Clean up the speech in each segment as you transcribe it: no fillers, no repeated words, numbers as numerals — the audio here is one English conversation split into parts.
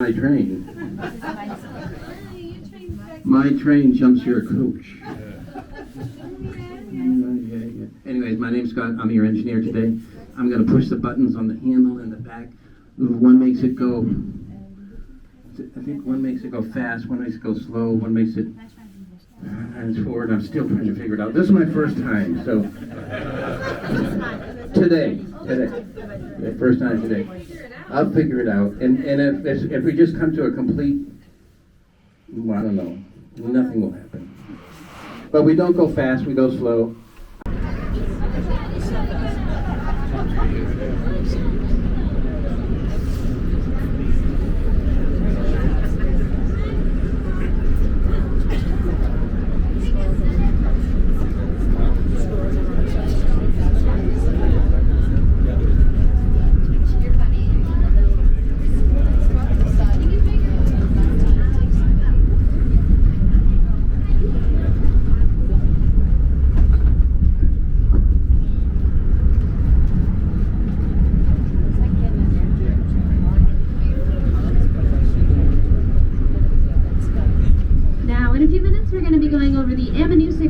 My train. My train jumps your coach. Anyways, my name's Scott. I'm your engineer today. I'm going to push the buttons on the handle in the back. One makes it go, I think one makes it go fast, one makes it go slow, one makes it hands forward. I'm still trying to figure it out. This is my first time, so today, first time today. I'll figure it out. And if we just come to a complete, I don't know, nothing will happen. But we don't go fast, we go slow.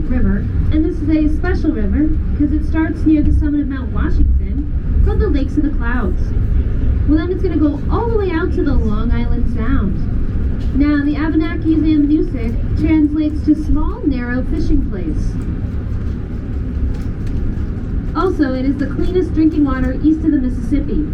River, and this is a special river because it starts near the summit of Mount Washington called the Lakes of the Clouds. Well, then it's going to go all the way out to the Long Island Sound. Now, the Abenakis Ammonoosuc translates to small, narrow fishing place. Also, it is the cleanest drinking water east of the Mississippi.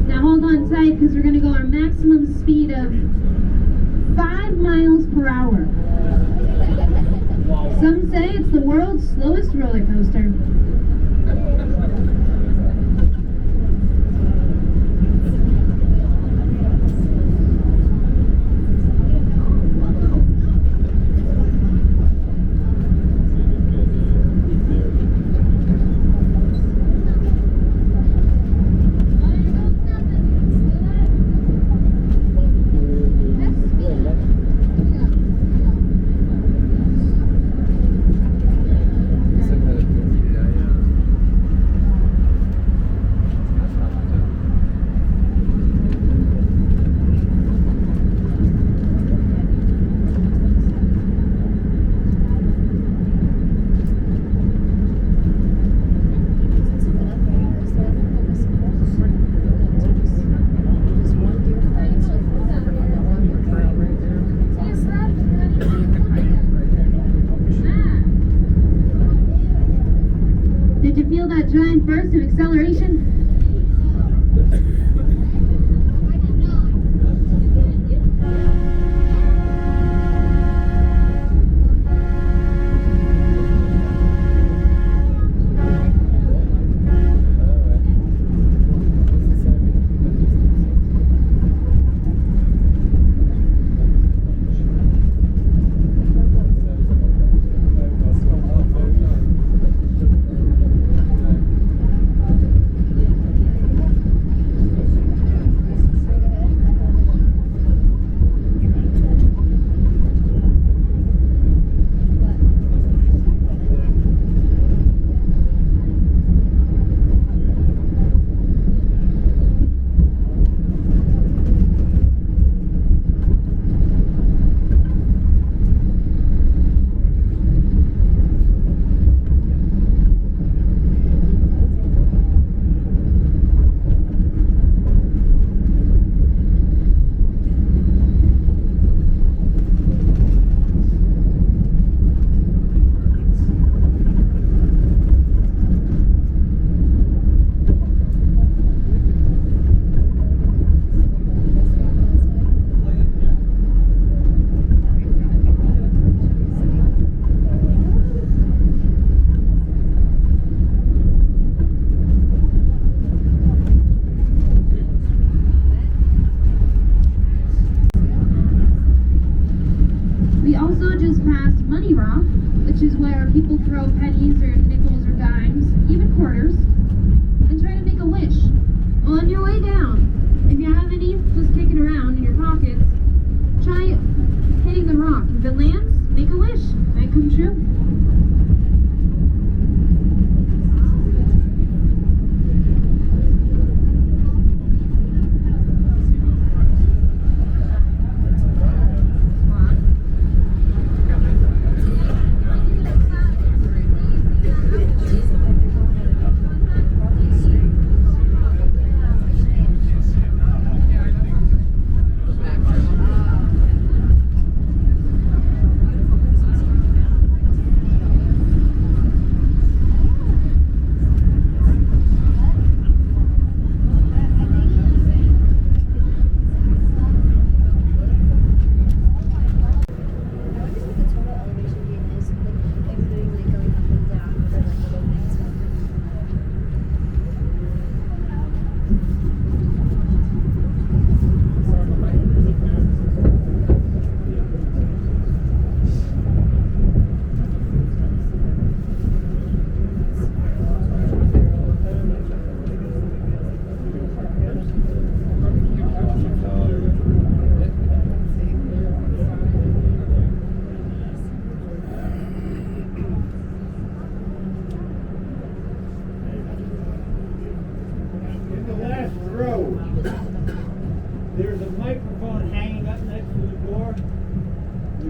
Now hold on tight because we're going to go our maximum speed of 5 miles per hour. Some say it's the world's slowest roller coaster. Did you feel that giant burst of acceleration?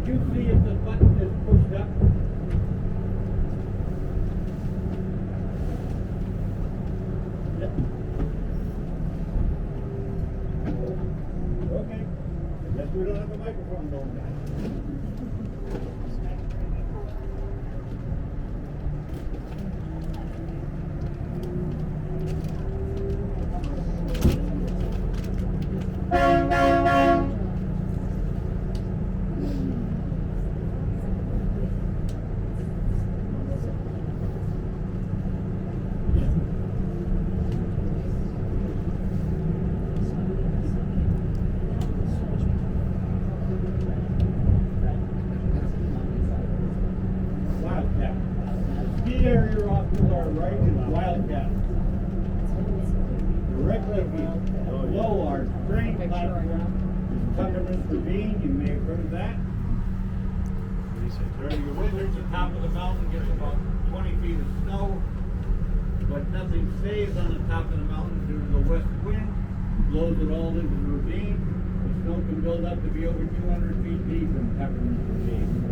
Could you see if the button is pushed up? Yep. Okay. Guess we don't have a microphone going back. Wildcat. The ski area off to our right is Wildcat. Directly below our train platform is Tuckerman's Ravine. You may have heard of that. During your winter, the top of the mountain gets about 20 feet of snow, but nothing stays on the top of the mountain due to the west wind. Blows it all into the ravine. The snow can build up to be over 200 feet deep in Tuckerman's Ravine.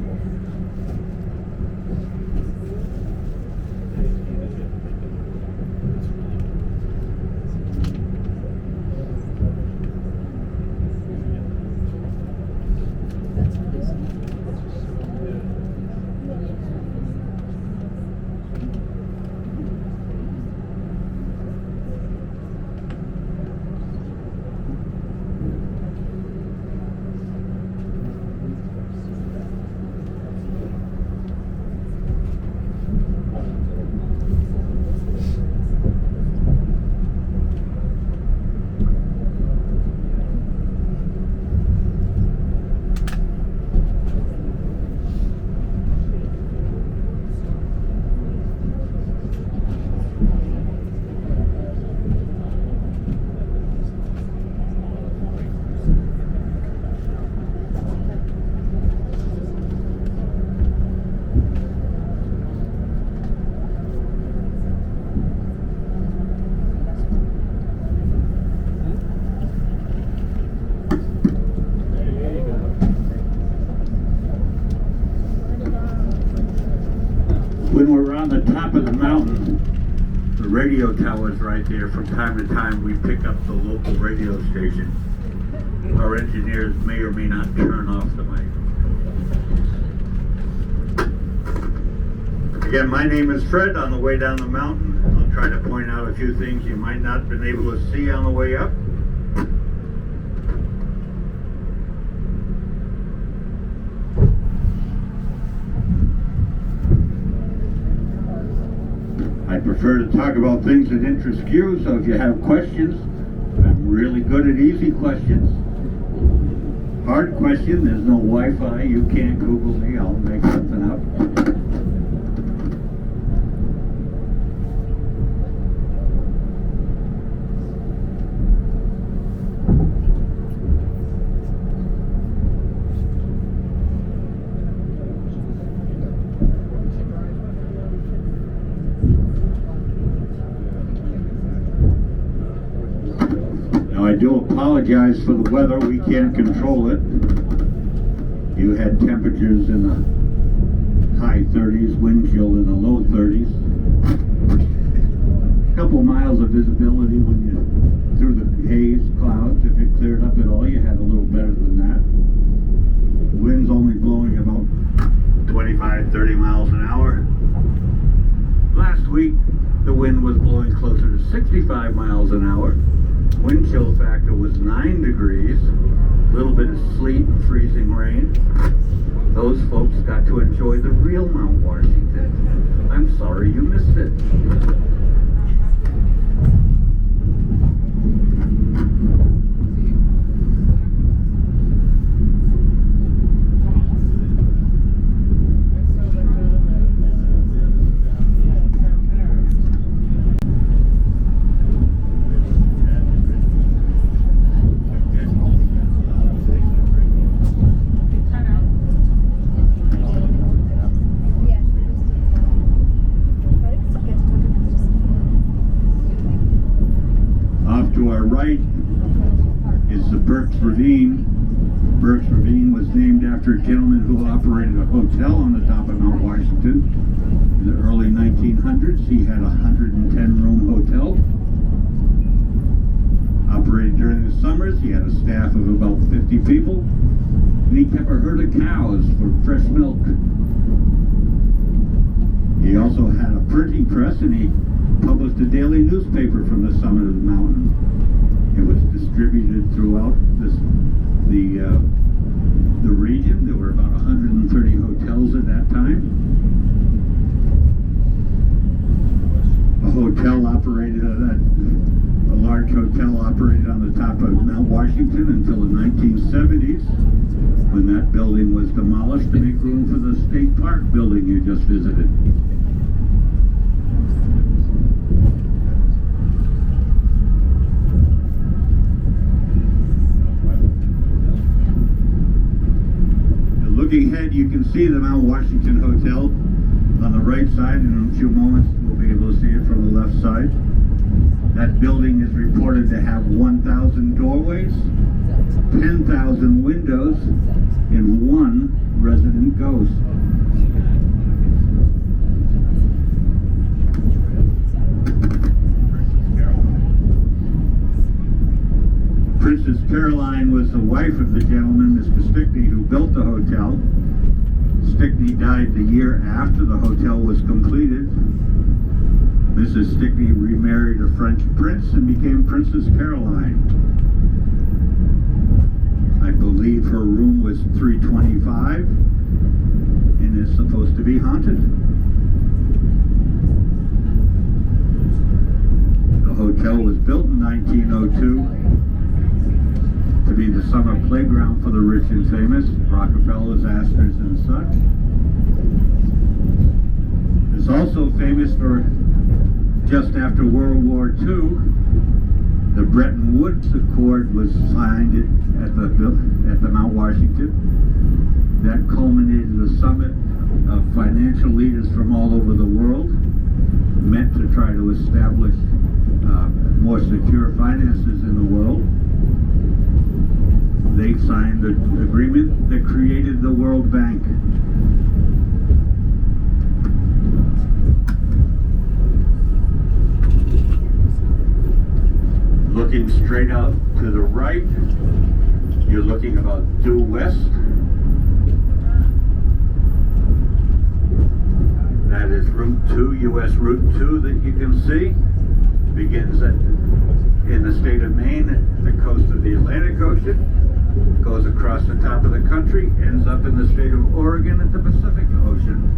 When we're on the top of the mountain, the radio tower is right there. From time to time, we pick up the local radio station. Our engineers may or may not turn off the mic. Again, my name is Fred. On the way down the mountain, I'll try to point out a few things you might not have been able to see on the way up. I prefer to talk about things that interest you, so if you have questions, I'm really good at easy questions. Hard question, there's no Wi-Fi, you can't Google me, I'll make something up. I do apologize for the weather. We can't control it. You had temperatures in the high 30s, wind chill in the low 30s. A couple miles of visibility when you through the haze clouds. If it cleared up at all, you had a little better than that. The wind's only blowing about 25, 30 miles an hour. Last week, the wind was blowing closer to 65 miles an hour. Wind chill factor was 9 degrees, a little bit of sleet and freezing rain. Those folks got to enjoy the real Mount Washington. I'm sorry you missed it. Right is the Ravine. Burke's Ravine was named after a gentleman who operated a hotel on the top of Mount Washington. In the early 1900s, he had a 110-room hotel. Operated during the summers, he had a staff of about 50 people. And he kept a herd of cows for fresh milk. He also had a printing press, and he published a daily newspaper from the summit of the mountain. It was distributed throughout the region. There were about 130 hotels at that time. A large hotel operated on the top of Mount Washington until the 1970s, when that building was demolished to make room for the state park building you just visited. Looking ahead, you can see the Mount Washington Hotel on the right side, and in a few moments we'll be able to see it from the left side. That building is reported to have 1,000 doorways, 10,000 windows, and 1 resident ghost. Princess Caroline was the wife of the gentleman, Mr. Stickney, who built the hotel. Stickney died the year after the hotel was completed. Mrs. Stickney remarried a French prince and became Princess Caroline. I believe her room was 325 and is supposed to be haunted. The hotel was built in 1902 to be the summer playground for the rich and famous, Rockefellers, Astors, and such. It's also famous for just after World War II, the Bretton Woods Accord was signed at the Mount Washington. That culminated the summit of financial leaders from all over the world, meant to try to establish more secure finances in the world. They signed the agreement that created the World Bank. Looking straight out to the right, you're looking about due west. That is Route 2, US Route 2 that you can see. Begins in the state of Maine, at the coast of the Atlantic Ocean. Goes across the top of the country, ends up in the state of Oregon at the Pacific Ocean.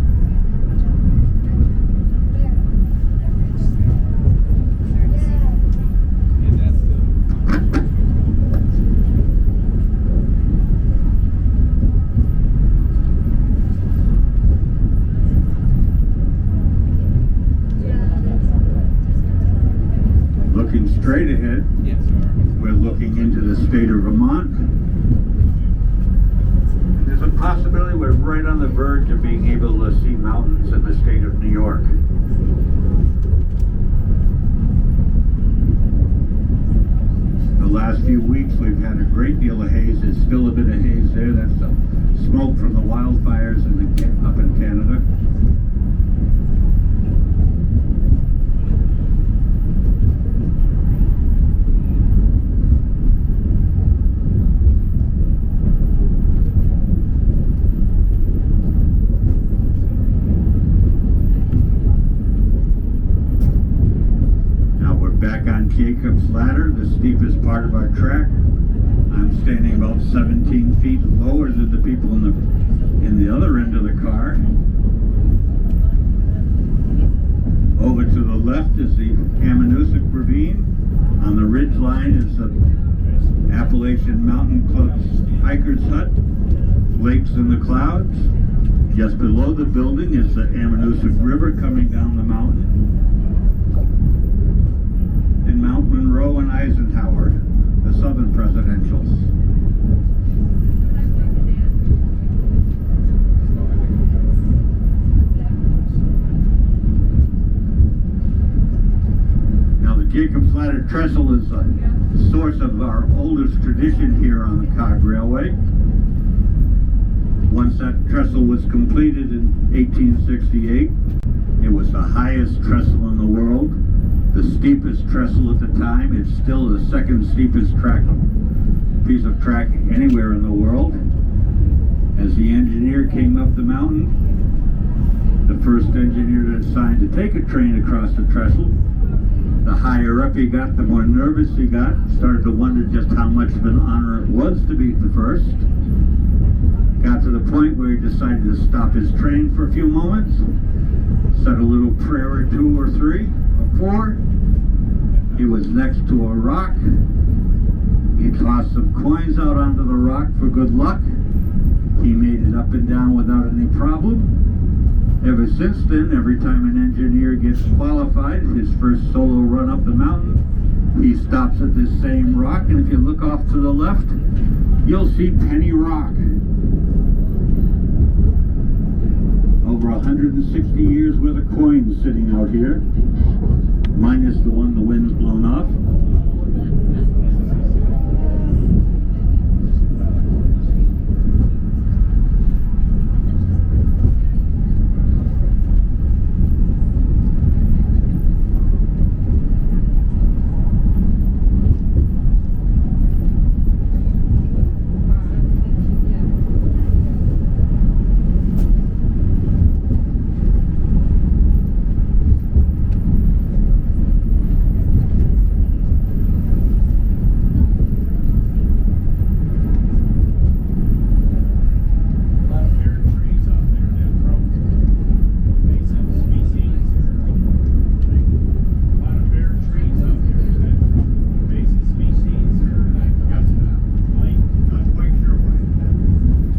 Looking straight ahead, we're looking into the state of Vermont. There's a possibility we're right on the verge of being able to see mountains in the state of New York. The last few weeks we've had a great deal of haze. There's still a bit of haze there. That's the smoke from the wildfires up in Canada. Jacob's Ladder, the steepest part of our track. I'm standing about 17 feet lower than the people in the other end of the car. Over to the left is the Ammonoosuc Ravine. On the ridge line is the Appalachian Mountain Club's Hiker's Hut, Lakes in the Clouds. Just below the building is the Ammonoosuc River coming down the mountain. Mount Monroe and Eisenhower, the Southern Presidentials. Now the Jacob's Ladder Trestle is a source of our oldest tradition here on the Cog Railway. Once that trestle was completed in 1868, it was the highest trestle in the world, the steepest trestle at the time. It's still the second steepest piece of track anywhere in the world. As the engineer came up the mountain, the first engineer that assigned to take a train across the trestle, the higher up he got, the more nervous he got, started to wonder just how much of an honor it was to be the first. Got to the point where he decided to stop his train for a few moments, said a little prayer or two or three or four. He was next to a rock. He tossed some coins out onto the rock for good luck. He made it up and down without any problem. Ever since then, every time an engineer gets qualified, his first solo run up the mountain, he stops at this same rock, and if you look off to the left, you'll see Penny Rock. Over 160 years worth of coins sitting out here, minus the one the wind's blown off.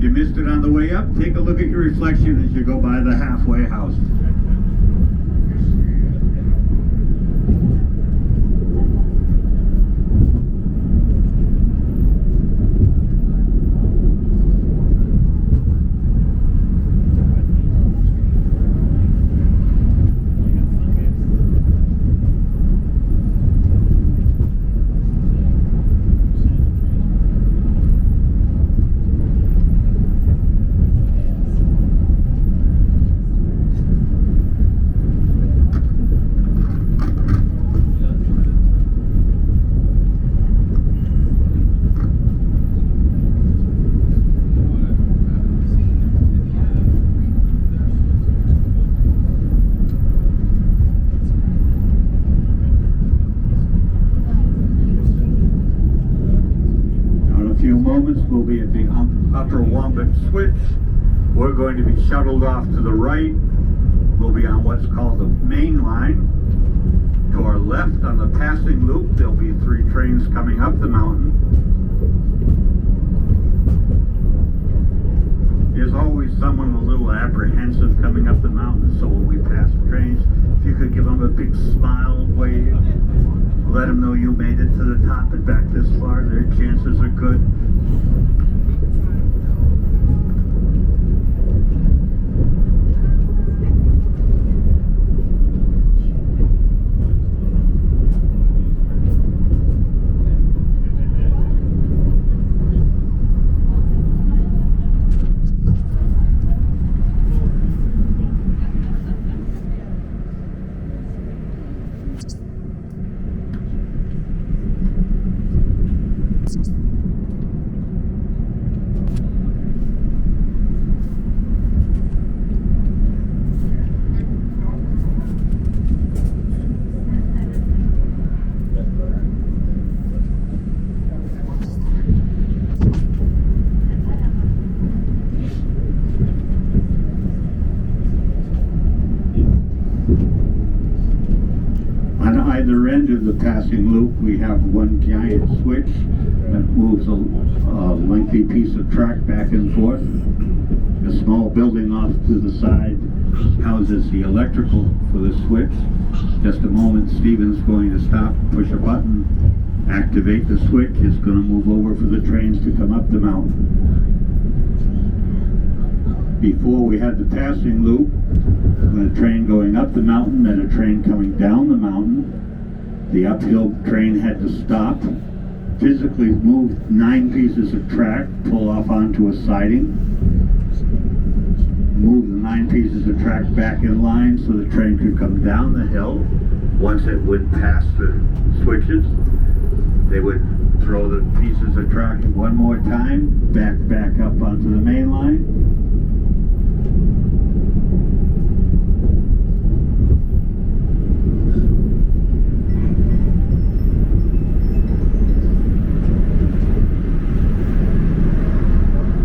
Missed it on the way up, take a look at your reflection as you go by the halfway house. We'll be at the upper Wombat switch. We're going to be shuttled off to the right. We'll be on what's called the main line. To our left on the passing loop, there'll be 3 trains coming up the mountain. There's always someone a little apprehensive coming up the mountain, so when we pass the trains, if you could give them a big smile, wave, let them know you made it to the top and back this far, their chances are good. Either end of the passing loop, we have one giant switch that moves a lengthy piece of track back and forth. A small building off to the side houses the electrical for the switch. Just a moment, Stephen's going to stop, push a button, activate the switch. It's going to move over for the trains to come up the mountain. Before we had the passing loop, a train going up the mountain and a train coming down the mountain. The uphill train had to stop, physically move 9 pieces of track, pull off onto a siding. move the 9 pieces of track back in line so the train could come down the hill. Once it would pass the switches, they would throw the pieces of track one more time, back up onto the main line.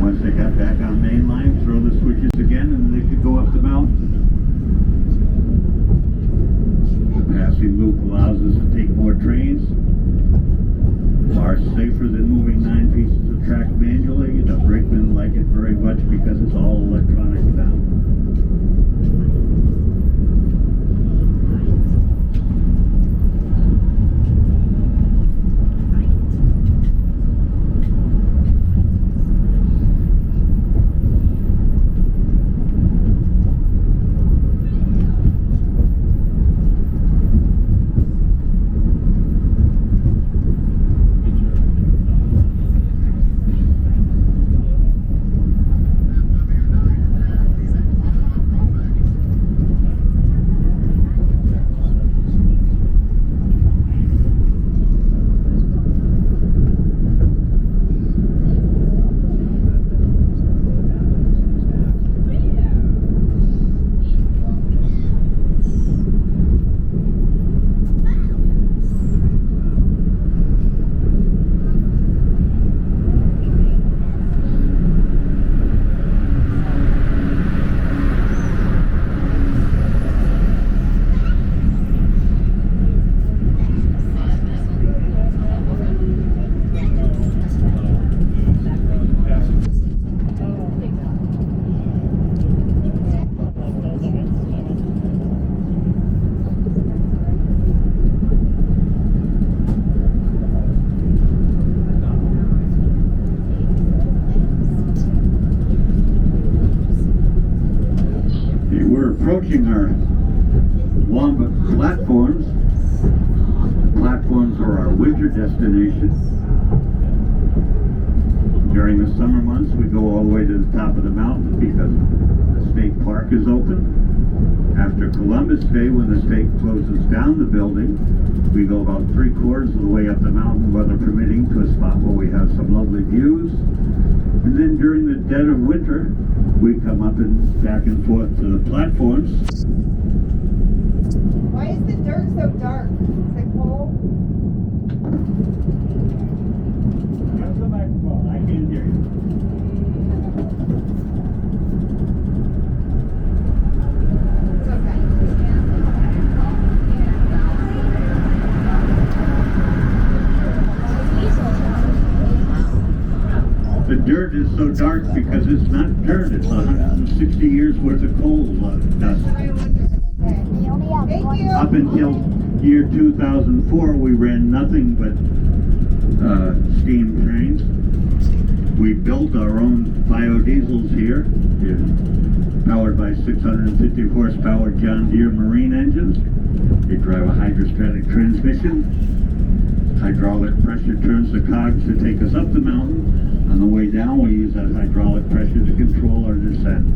Once they got back on main line, throw the switches again and they could go up the mountain. The passing loop allows us to take more trains. Far safer than moving 9 pieces of track manually. The brakemen like it very much because it's all electronic now. Approaching our Wamba platforms. Platforms are our winter destination. During the summer months, we go all the way to the top of the mountain because the state park is open. After Columbus Day, when the state closes down the building, we go about 3/4 of the way up the mountain, weather permitting, to a spot where we have some lovely views. And then during the dead of winter, we come up and back and forth to the platforms. Why is the dirt so dark? Is it cold? Use the microphone, I can't hear you. It's okay. The dirt is so dark because it's not dirt, it's 160 years worth of coal dust. Thank you. Up until year 2004, we ran nothing but steam trains. We built our own biodiesels here, powered by 650 horsepower John Deere marine engines. They drive a hydrostatic transmission. Hydraulic pressure turns the cogs to take us up the mountain. On the way down, we use that hydraulic pressure to control our descent.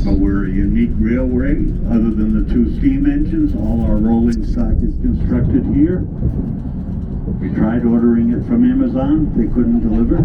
But we're a unique railway. Other than the 2 steam engines, all our rolling stock is constructed here. We tried ordering it from Amazon. They couldn't deliver.